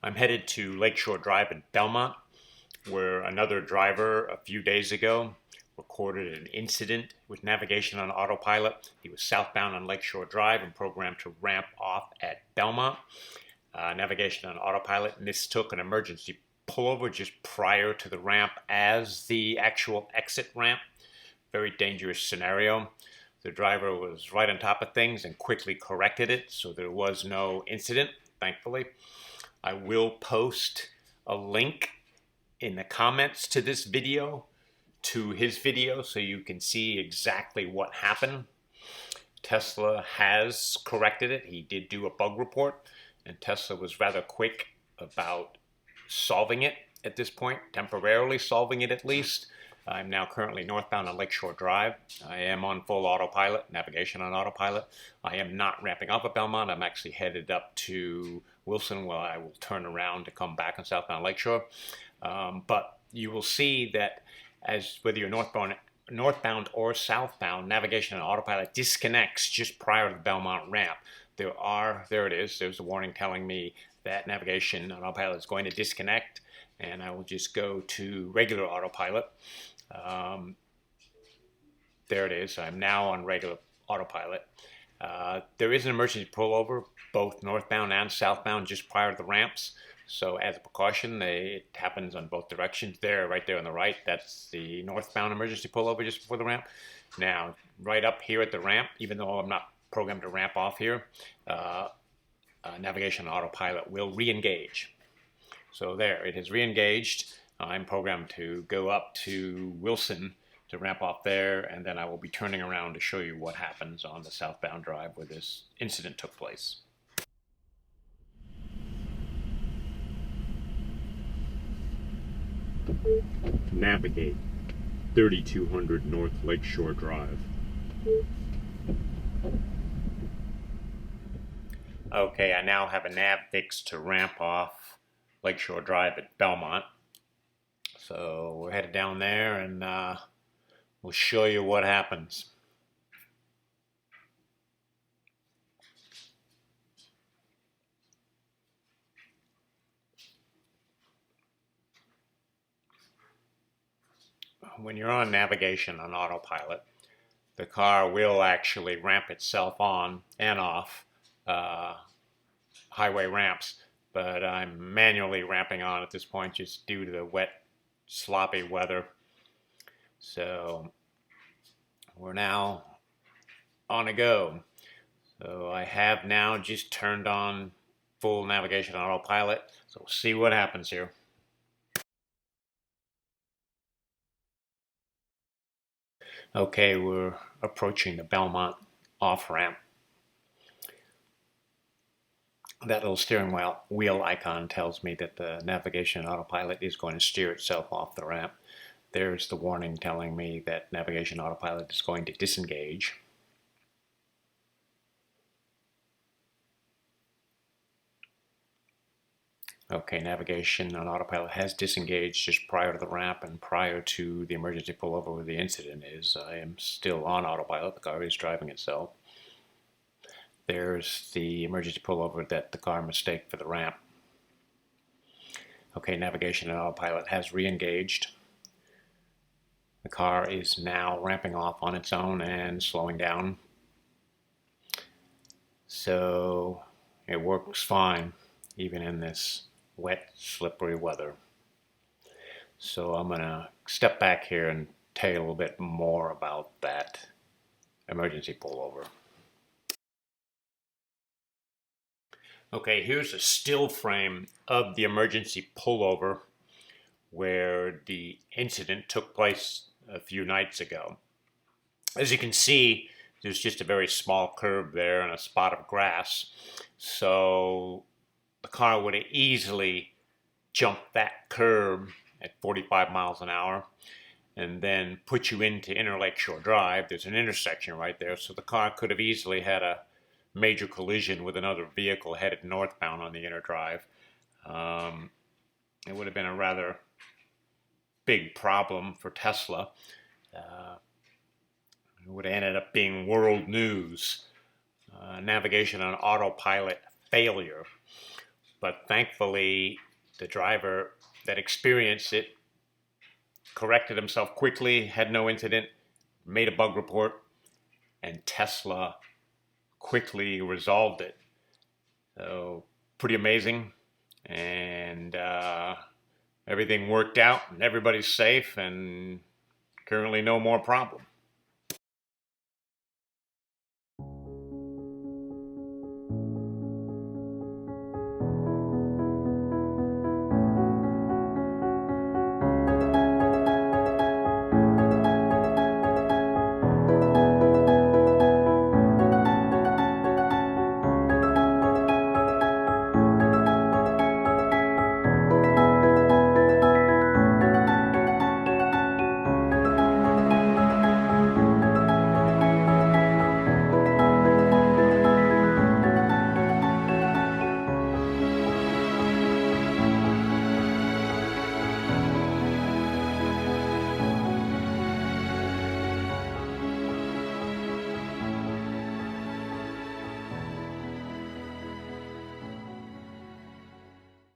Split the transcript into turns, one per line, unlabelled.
I'm headed to Lakeshore Drive in Belmont, where another driver a few days ago recorded an incident with navigation on autopilot. He was southbound on Lakeshore Drive and programmed to ramp off at Belmont. Navigation on autopilot mistook an emergency pullover just prior to the ramp as the actual exit ramp. Very dangerous scenario. The driver was right on top of things and quickly corrected it, so there was no incident, thankfully. I will post a link in the comments to this video to his video so you can see exactly what happened. Tesla has corrected it. He did do a bug report, and Tesla was rather quick about solving it at this point, temporarily solving it at least. I'm now currently northbound on Lakeshore Drive. I am on full autopilot, navigation on autopilot. I am not ramping off at Belmont. I'm actually headed up to Wilson, where I will turn around to come back on southbound Lakeshore. But you will see that as whether you're northbound or southbound, navigation on autopilot disconnects just prior to the Belmont ramp. There it is, there's a warning telling me that navigation on autopilot is going to disconnect, and I will just go to regular autopilot. There it is, I'm now on regular autopilot. There is an emergency pullover, both northbound and southbound, just prior to the ramps. So as a precaution, it happens on both directions. Right there on the right, that's the northbound emergency pullover just before the ramp. Now, right up here at the ramp, even though I'm not programmed to ramp off here, navigation on autopilot will re-engage. So there, it has re-engaged. I'm programmed to go up to Wilson to ramp off there, and then I will be turning around to show you what happens on the southbound drive where this incident took place. Navigate 3200 North Lakeshore Drive. Okay, I now have a nav fix to ramp off Lakeshore Drive at Belmont. So we're headed down there, and we'll show you what happens. When you're on navigation on autopilot, the car will actually ramp itself on and off highway ramps, but I'm manually ramping on at this point just due to the wet, sloppy weather. So we're now on a go. So I have now just turned on full navigation on autopilot, so we'll see what happens here. Okay, we're approaching the Belmont off-ramp. That little steering wheel icon tells me that the navigation autopilot is going to steer itself off the ramp. There's the warning telling me that navigation autopilot is going to disengage. Okay, navigation on autopilot has disengaged just prior to the ramp and prior to the emergency pullover where the incident is. I am still on autopilot. The car is driving itself. There's the emergency pullover that the car mistaked for the ramp. Okay, navigation on autopilot has re-engaged. The car is now ramping off on its own and slowing down. So it works fine, even in this wet, slippery weather. So I'm going to step back here and tell you a little bit more about that emergency pullover. Okay, here's a still frame of the emergency pullover where the incident took place a few nights ago. As you can see, there's just a very small curve there and a spot of grass. So the car would have easily jumped that curb at 45 miles an hour and then put you into Inner Lakeshore Drive. There's an intersection right there, so the car could have easily had a major collision with another vehicle headed northbound on the inner drive. It would have been a rather big problem for Tesla. It would have ended up being world news. Navigation on autopilot failure. But thankfully, the driver that experienced it corrected himself quickly, had no incident, made a bug report, and Tesla quickly resolved it. So pretty amazing. And everything worked out and everybody's safe and currently no more problem.